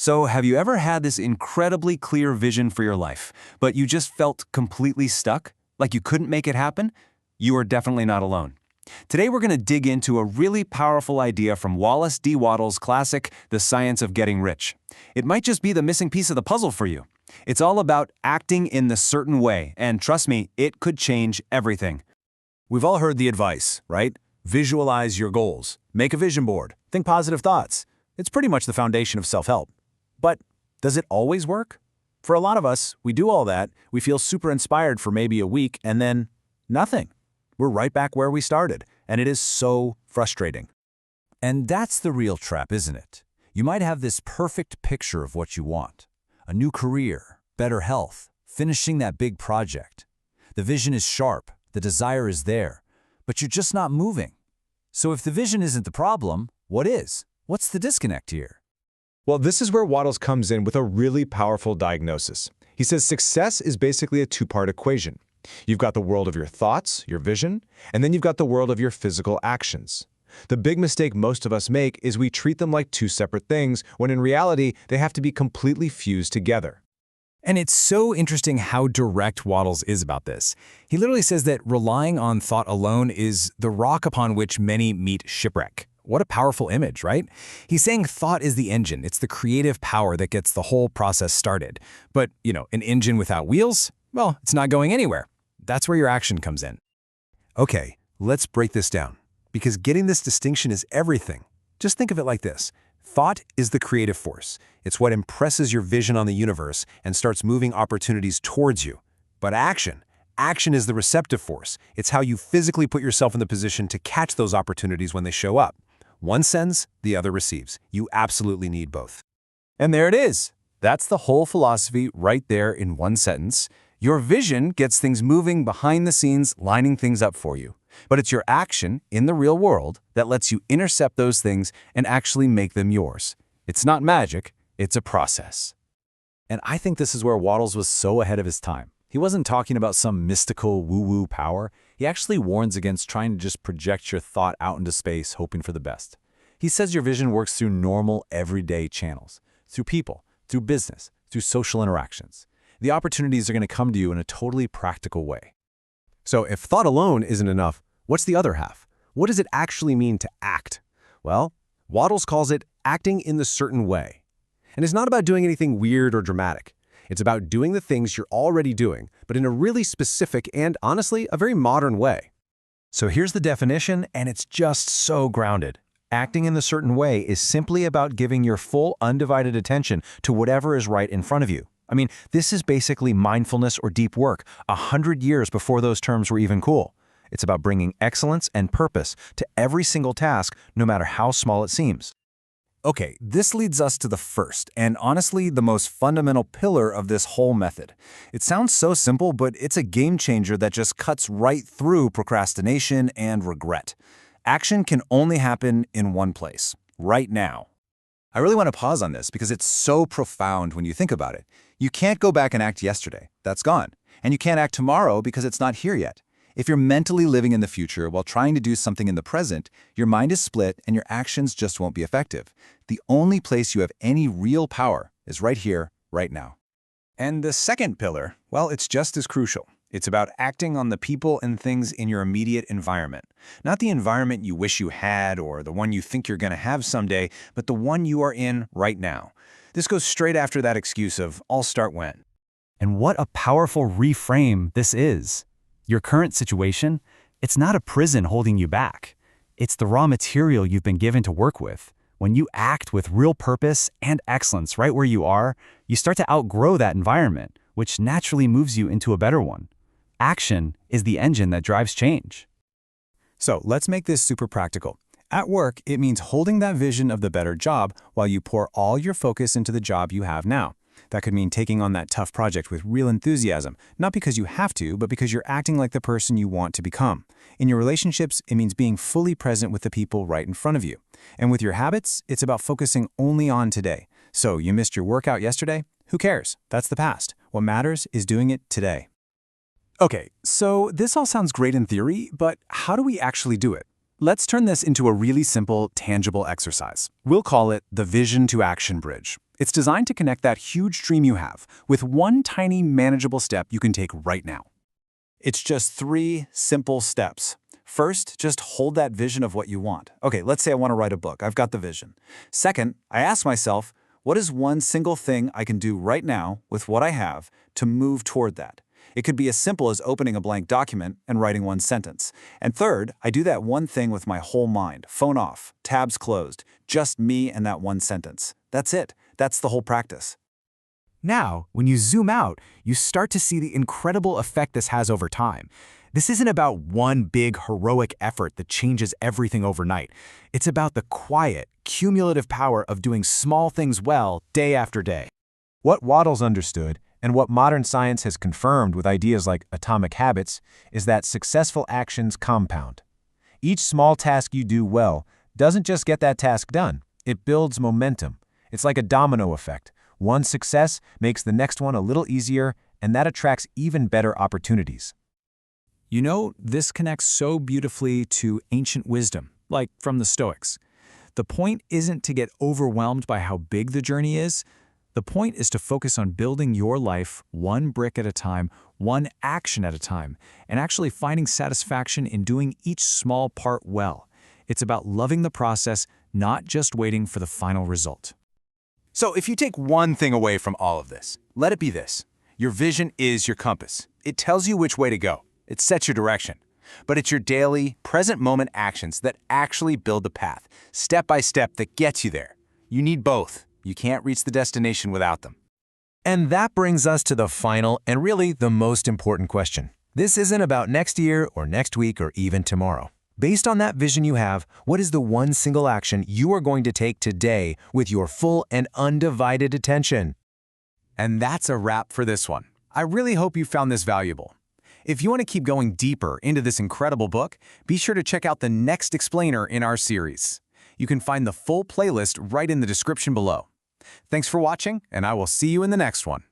So, have you ever had this incredibly clear vision for your life, but you just felt completely stuck? Like you couldn't make it happen? You are definitely not alone. Today we're going to dig into a really powerful idea from Wallace D. Wattles' classic, The Science of Getting Rich. It might just be the missing piece of the puzzle for you. It's all about acting in the certain way, and trust me, it could change everything. We've all heard the advice, right? Visualize your goals, make a vision board, think positive thoughts. It's pretty much the foundation of self-help. But does it always work? For a lot of us, we do all that, we feel super inspired for maybe a week, and then nothing. We're right back where we started, and it is so frustrating. And that's the real trap, isn't it? You might have this perfect picture of what you want. A new career, better health, finishing that big project. The vision is sharp, the desire is there, but you're just not moving. So if the vision isn't the problem, what is? What's the disconnect here? Well, this is where Wattles comes in with a really powerful diagnosis. He says success is basically a two-part equation. You've got the world of your thoughts, your vision, and then you've got the world of your physical actions. The big mistake most of us make is we treat them like two separate things, when in reality, they have to be completely fused together. And it's so interesting how direct Wattles is about this. He literally says that relying on thought alone is the rock upon which many meet shipwreck. What a powerful image, right? He's saying thought is the engine. It's the creative power that gets the whole process started. But, an engine without wheels? Well, it's not going anywhere. That's where your action comes in. Okay, let's break this down, because getting this distinction is everything. Just think of it like this. Thought is the creative force. It's what impresses your vision on the universe and starts moving opportunities towards you. But action is the receptive force. It's how you physically put yourself in the position to catch those opportunities when they show up. One sends, the other receives. You absolutely need both. And there it is. That's the whole philosophy right there in one sentence. Your vision gets things moving behind the scenes, lining things up for you. But it's your action in the real world that lets you intercept those things and actually make them yours. It's not magic, it's a process. And I think this is where Wattles was so ahead of his time. He wasn't talking about some mystical woo-woo power. He actually warns against trying to just project your thought out into space, hoping for the best. He says your vision works through normal, everyday channels, through people, through business, through social interactions. The opportunities are going to come to you in a totally practical way. So if thought alone isn't enough, what's the other half? What does it actually mean to act? Well, Wattles calls it acting in the certain way. And it's not about doing anything weird or dramatic. It's about doing the things you're already doing, but in a really specific and, honestly, a very modern way. So here's the definition, and it's just so grounded. Acting in the certain way is simply about giving your full, undivided attention to whatever is right in front of you. I mean, this is basically mindfulness or deep work, 100 years before those terms were even cool. It's about bringing excellence and purpose to every single task, no matter how small it seems. Okay, this leads us to the first, and honestly, the most fundamental pillar of this whole method. It sounds so simple, but it's a game changer that just cuts right through procrastination and regret. Action can only happen in one place, right now. I really want to pause on this because it's so profound when you think about it. You can't go back and act yesterday. That's gone. And you can't act tomorrow because it's not here yet. If you're mentally living in the future while trying to do something in the present, your mind is split and your actions just won't be effective. The only place you have any real power is right here, right now. And the second pillar, well, it's just as crucial. It's about acting on the people and things in your immediate environment. Not the environment you wish you had or the one you think you're going to have someday, but the one you are in right now. This goes straight after that excuse of, I'll start when. And what a powerful reframe this is. Your current situation, it's not a prison holding you back. It's the raw material you've been given to work with. When you act with real purpose and excellence right where you are, you start to outgrow that environment, which naturally moves you into a better one. Action is the engine that drives change. So let's make this super practical. At work, it means holding that vision of the better job while you pour all your focus into the job you have now. That could mean taking on that tough project with real enthusiasm, not because you have to, but because you're acting like the person you want to become. In your relationships, it means being fully present with the people right in front of you. And with your habits, it's about focusing only on today. So you missed your workout yesterday? Who cares? That's the past. What matters is doing it today. Okay, so this all sounds great in theory, but how do we actually do it? Let's turn this into a really simple, tangible exercise. We'll call it the Vision to Action Bridge. It's designed to connect that huge dream you have with one tiny, manageable step you can take right now. It's just 3 simple steps. First, just hold that vision of what you want. Okay, let's say I want to write a book. I've got the vision. Second, I ask myself, what is one single thing I can do right now with what I have to move toward that? It could be as simple as opening a blank document and writing one sentence. And third, I do that one thing with my whole mind. Phone off, tabs closed, just me and that one sentence. That's it. That's the whole practice. Now, when you zoom out, you start to see the incredible effect this has over time. This isn't about one big heroic effort that changes everything overnight. It's about the quiet, cumulative power of doing small things well day after day. What Wattles understood, and what modern science has confirmed with ideas like atomic habits, is that successful actions compound. Each small task you do well doesn't just get that task done, it builds momentum. It's like a domino effect. One success makes the next one a little easier, and that attracts even better opportunities. You know, this connects so beautifully to ancient wisdom, like from the Stoics. The point isn't to get overwhelmed by how big the journey is. The point is to focus on building your life one brick at a time, one action at a time, and actually finding satisfaction in doing each small part well. It's about loving the process, not just waiting for the final result. So if you take one thing away from all of this, let it be this. Your vision is your compass. It tells you which way to go. It sets your direction. But it's your daily, present moment actions that actually build the path, step by step, that gets you there. You need both. You can't reach the destination without them. And that brings us to the final and really the most important question. This isn't about next year or next week or even tomorrow. Based on that vision you have, what is the one single action you are going to take today with your full and undivided attention? And that's a wrap for this one. I really hope you found this valuable. If you want to keep going deeper into this incredible book, be sure to check out the next explainer in our series. You can find the full playlist right in the description below. Thanks for watching, and I will see you in the next one.